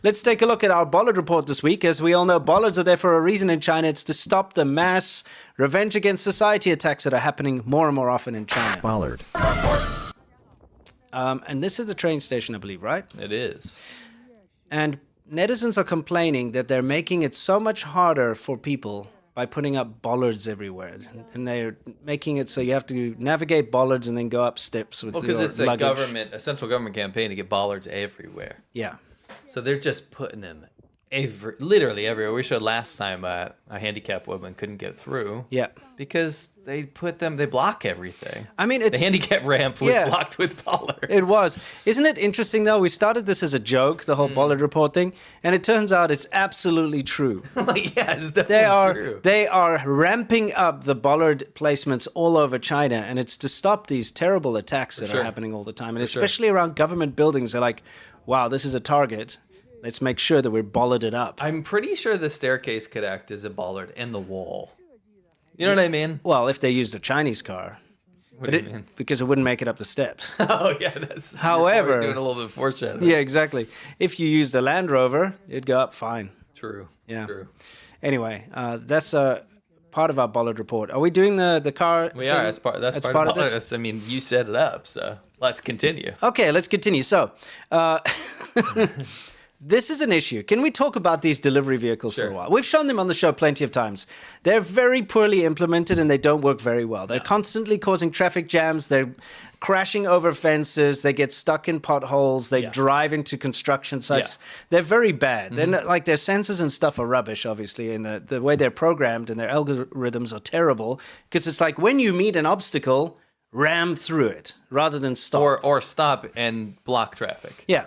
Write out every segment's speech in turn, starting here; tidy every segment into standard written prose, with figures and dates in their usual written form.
let's take a look at our bollard report this week. As we all know, bollards are there for a reason in China. It's to stop the mass revenge against society attacks that are happening more and more often in China. Bollard. And this is a train station, I believe, right? It is. And netizens are complaining that they're making it so much harder for people by putting up bollards everywhere. And they're making it so you have to navigate bollards and then go up steps with your luggage. Because it's a central government campaign to get bollards everywhere. Yeah. So they're just putting them literally everywhere. We showed last time a handicapped woman couldn't get through. Yeah. Because they block everything. I mean, it's... The handicap ramp was blocked with bollards. It was. Isn't it interesting, though? We started this as a joke, the whole bollard report thing, and it turns out it's absolutely true. Yeah, it's definitely true. They are ramping up the bollard placements all over China, and it's to stop these terrible attacks that are happening all the time, and especially around government buildings. They're like, wow, this is a target. Let's make sure that we're bollarded up. I'm pretty sure the staircase could act as a bollard and the wall. You know what I mean? Well, if they used a Chinese car. What do you mean? Because it wouldn't make it up the steps. Oh, yeah, that's... However... You're doing a little bit of foreshadowing. Yeah, exactly. If you used a Land Rover, it'd go up fine. True. Yeah. True. Anyway, that's part of our bollard report. Are we doing the car We thing? are. That's part of this. I mean, you set it up, so let's continue. Okay, let's continue. So... This is an issue. Can we talk about these delivery vehicles for a while? We've shown them on the show plenty of times. They're very poorly implemented and they don't work very well. They're constantly causing traffic jams. They're crashing over fences. They get stuck in potholes. They drive into construction sites. They're very bad. They're not, like, their sensors and stuff are rubbish, obviously, and the way they're programmed and their algorithms are terrible, because it's like when you meet an obstacle, ram through it rather than stop. Or stop and block traffic. Yeah.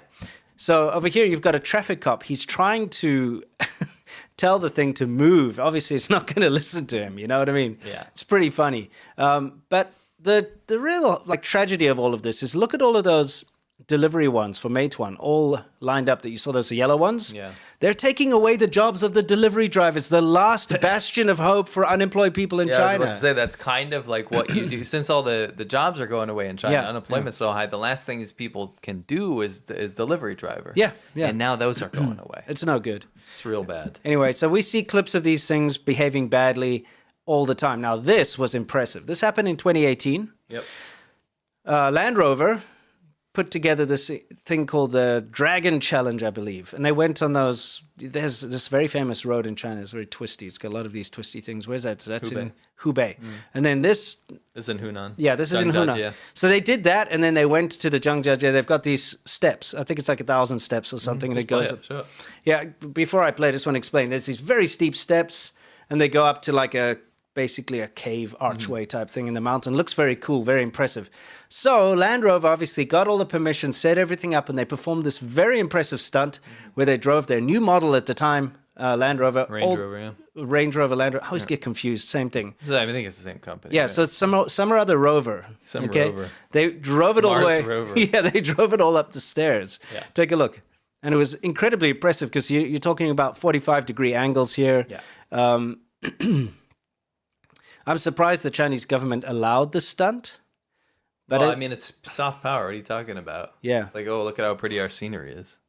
So over here, you've got a traffic cop. He's trying to tell the thing to move. Obviously, it's not going to listen to him. You know what I mean? Yeah. It's pretty funny. But the real tragedy of all of this is look at all of those delivery ones for Meituan all lined up that you saw, those yellow ones. Yeah. They're taking away the jobs of the delivery drivers, the last bastion of hope for unemployed people in China. I was about to say, that's kind of like what you do. Since all the jobs are going away in China, unemployment's so high, the last thing people can do is delivery driver. Yeah. And now those are going away. It's no good. It's real bad. Anyway, so we see clips of these things behaving badly all the time. Now, this was impressive. This happened in 2018. Yep. Land Rover put together this thing called the Dragon Challenge, I believe. And they went on those... There's this very famous road in China. It's very twisty. It's got a lot of these twisty things. Where's that? That's Hubei. in Hubei. And then this... This is in Hunan. Yeah, this is in Hunan. Yeah. So they did that, and then they went to the Zhangjiajie. They've got these steps. I think it's like 1,000 steps or something. And it goes up. Sure. Yeah, before I play, I just want to explain. There's these very steep steps, and they go up to like basically a cave archway type thing in the mountain. Looks very cool, very impressive. So Land Rover obviously got all the permission, set everything up, and they performed this very impressive stunt where they drove their new model at the time, Land Rover. Range Rover, yeah. Range Rover, Land Rover. I always get confused. Same thing. So I think it's the same company. Yeah, right? so it's some or other Rover. Some Rover. They drove it all the way. Rover. Yeah, they drove it all up the stairs. Yeah. Take a look. And it was incredibly impressive because you're talking about 45-degree angles here. Yeah. I'm surprised the Chinese government allowed the stunt. But Well, I mean, it's soft power. What are you talking about? Yeah. It's like, oh, look at how pretty our scenery is.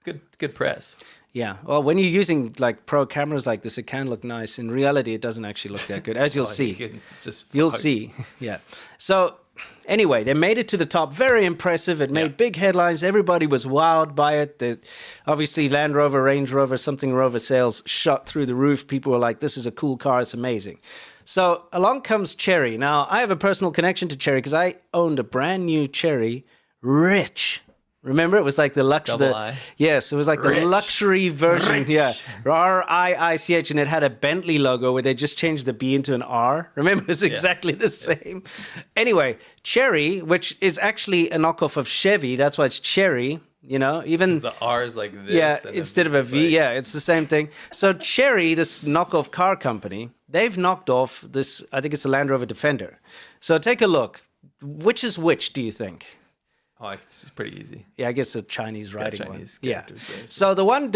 It's good press. Yeah. Well, when you're using like pro cameras like this, it can look nice. In reality, it doesn't actually look that good, as you'll see. It's just You'll see. Yeah. So anyway, they made it to the top. Very impressive. It made big headlines. Everybody was wowed by it. Obviously, Land Rover, Range Rover, something Rover sales shot through the roof. People were like, this is a cool car. It's amazing. So along comes Chery. Now, I have a personal connection to Chery because I owned a brand new Chery, rich. Remember, it was like the luxury. Yes, it was like the luxury version. Rich. Yeah, RIICH, and it had a Bentley logo where they just changed the B into an R. Remember, it's exactly the same. Anyway, Chery, which is actually a knockoff of Chevy, that's why it's Chery. You know, even the R is like this. Yeah, and instead of a V. like, Yeah, it's the same thing. So Chery, this knockoff car company, they've knocked off this. I think it's a Land Rover Defender. So take a look. Which is which? Do you think? Oh, it's pretty easy. Yeah, I guess the Chinese writing Chinese one. Yeah. characters there. So the one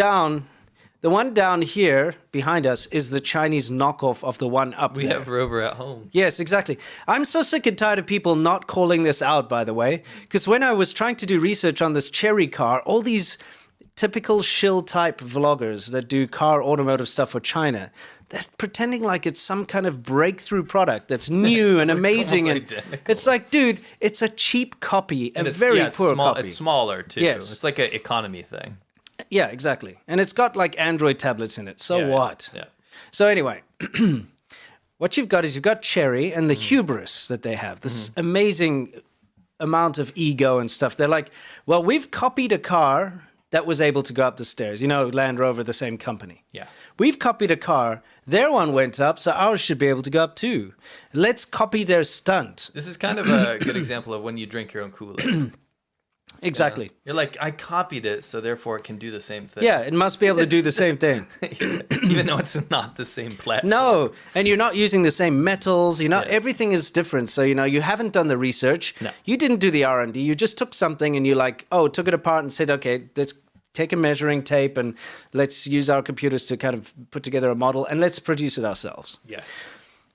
down here behind us is the Chinese knockoff of the one up there. We have Rover at home. Yes, exactly. I'm so sick and tired of people not calling this out, by the way, because when I was trying to do research on this Chery car, all these typical shill type vloggers that do car automotive stuff for China. They're pretending like it's some kind of breakthrough product that's new and amazing. And it's like, dude, it's a cheap copy, a very poor copy. It's smaller too. Yes. It's like an economy thing. Yeah, exactly. And it's got like Android tablets in it. So what? Yeah. So anyway, what you've got is you've got Chery and the hubris that they have, this amazing amount of ego and stuff. They're like, well, we've copied a car that was able to go up the stairs. You know, Land Rover, the same company. Yeah. We've copied a car. Their one went up, so ours should be able to go up too. Let's copy their stunt. This is kind of a good example of when you drink your own Kool-Aid. Exactly. You're like, I copied it, so therefore it can do the same thing. Yeah, it must be able to do the same thing. Even though it's not the same platform. No, and you're not using the same metals. You're not. Everything is different. So you haven't done the research. No. You didn't do the R&D. You just took something and you took it apart and said, okay, let's take a measuring tape and let's use our computers to kind of put together a model and let's produce it ourselves. Yes.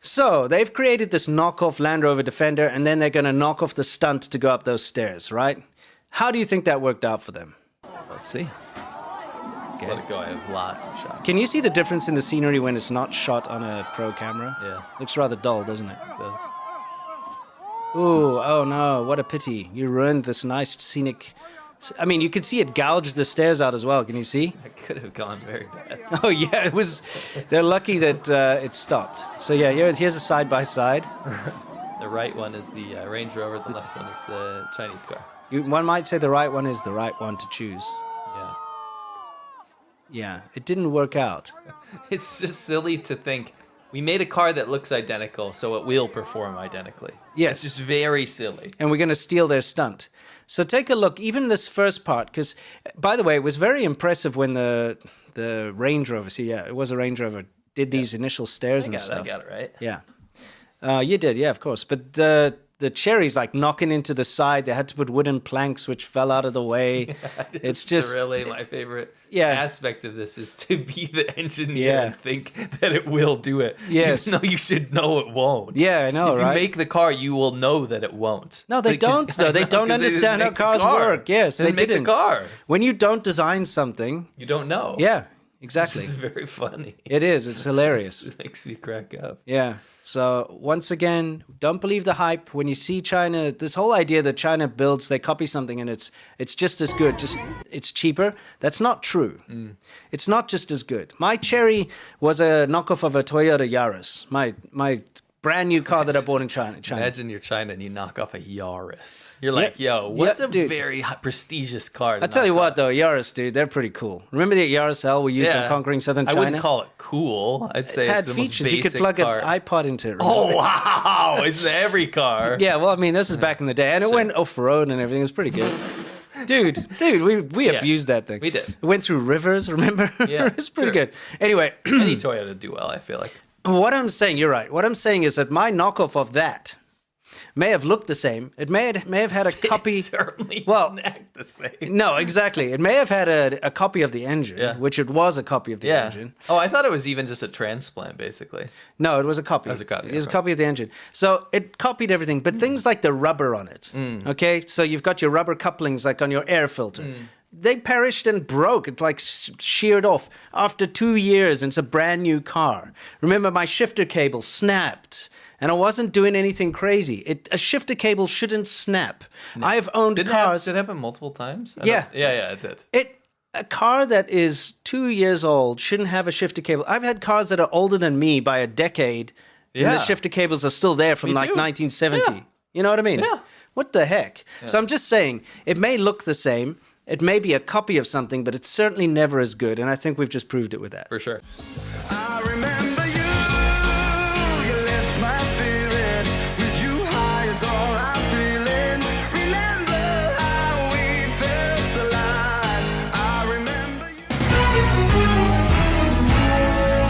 So they've created this knockoff Land Rover Defender, and then they're going to knock off the Stunt to go up those stairs, right? How do you think that worked out for them? Let's see. Okay. Let it go. I have lots of shots. Can you see the difference in the scenery when it's not shot on a pro camera? Yeah. Looks rather dull, doesn't it? It does. Ooh, oh no, what a pity. You ruined this nice scenic... I mean, you could see it gouged the stairs out as well. Can you see? That could have gone very bad. Oh yeah, it was... They're lucky that it stopped. So yeah, here's a side-by-side. The right one is the Range Rover. The left one is the Chinese car. One might say the right one is the right one to choose. Yeah. Yeah, it didn't work out. It's just silly to think we made a car that looks identical, so it will perform identically. Yes. It's just very silly. And we're going to steal their stunt. So take a look, even this first part, because, by the way, it was very impressive when the Range Rover, it was a Range Rover, did these initial stairs and stuff. I got it right. Yeah. You did, yeah, of course. But the Chery's like knocking into the side. They had to put wooden planks which fell out of the way. It's just really my favorite aspect of this is to be the engineer and think that it will do it. Yes. Even though you should know it won't. Yeah, I know, right? If you make the car, you will know that it won't. No, they don't, though. They don't understand how cars work. Yes, they didn't. Make the car. When you don't design something... You don't know. Yeah, exactly. This is very funny. It is. It's hilarious. It makes me crack up. Yeah. So once again, don't believe the hype. When you see China, this whole idea that China builds, they copy something and it's just as good, just it's cheaper. That's not true. It's not just as good. My Chery was a knockoff of a Toyota Yaris. My brand new car that I bought in China. Imagine you're China and you knock off a Yaris. You're like, yo, what's a very prestigious car? I tell you what, though, Yaris, dude, they're pretty cool. Remember the Yaris L we used in conquering southern China? I wouldn't call it cool. I'd say it it's had the most features. You could basic plug car. an iPod into it. Remember? Oh, wow. It's every car. Yeah, well, I mean, this is back in the day. And it went off-road and everything. It was pretty good. Dude, we abused that thing. We did. It went through rivers, remember? Yeah, it was pretty good. Anyway. Any Toyota do well, I feel like. What I'm saying, you're right. What I'm saying is that my knockoff of that may have looked the same. It may have had a copy. It certainly didn't act the same. No, exactly. It may have had a copy of the engine, which it was a copy of the engine. Oh, I thought it was even just a transplant, basically. No, it was a copy. It was a copy. It was a copy of the engine. So it copied everything, but things like the rubber on it. Okay, so you've got your rubber couplings like on your air filter. They perished and broke. It's like sheared off after 2 years. And it's a brand new car. Remember, my shifter cable snapped. And I wasn't doing anything crazy. A shifter cable shouldn't snap. No. I have owned cars. Did it happen multiple times? Yeah, it did. A car that is 2 years old shouldn't have a shifter cable. I've had cars that are older than me by a decade. And the shifter cables are still there from like 1970. Yeah. You know what I mean? Yeah. What the heck? Yeah. So I'm just saying, it may look the same. It may be a copy of something, but it's certainly never as good. And I think we've just proved it with that. For sure. I remember you lift my spirit. With you high is all I'm feeling. Remember how we felt alive. I remember you.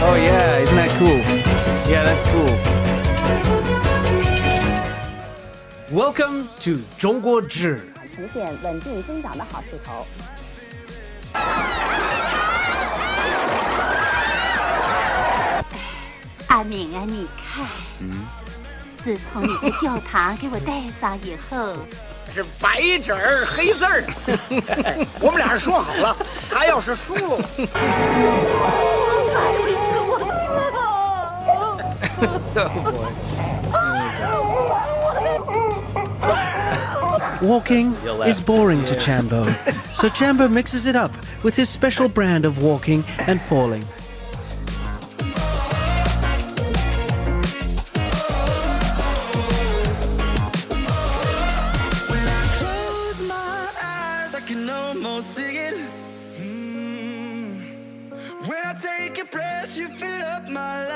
Oh yeah, isn't that cool? Yeah, that's cool. Welcome to 中国制。呈现稳定增长的好势头。阿敏啊，你看，自从你在教堂给我戴上以后，是白纸儿黑字儿。我们俩人说好了，他要是输了， Walking is boring to Chambo, so Chambo mixes it up with his special brand of walking and falling. Close my eyes, I can almost see it. When I take a breath, you fill up my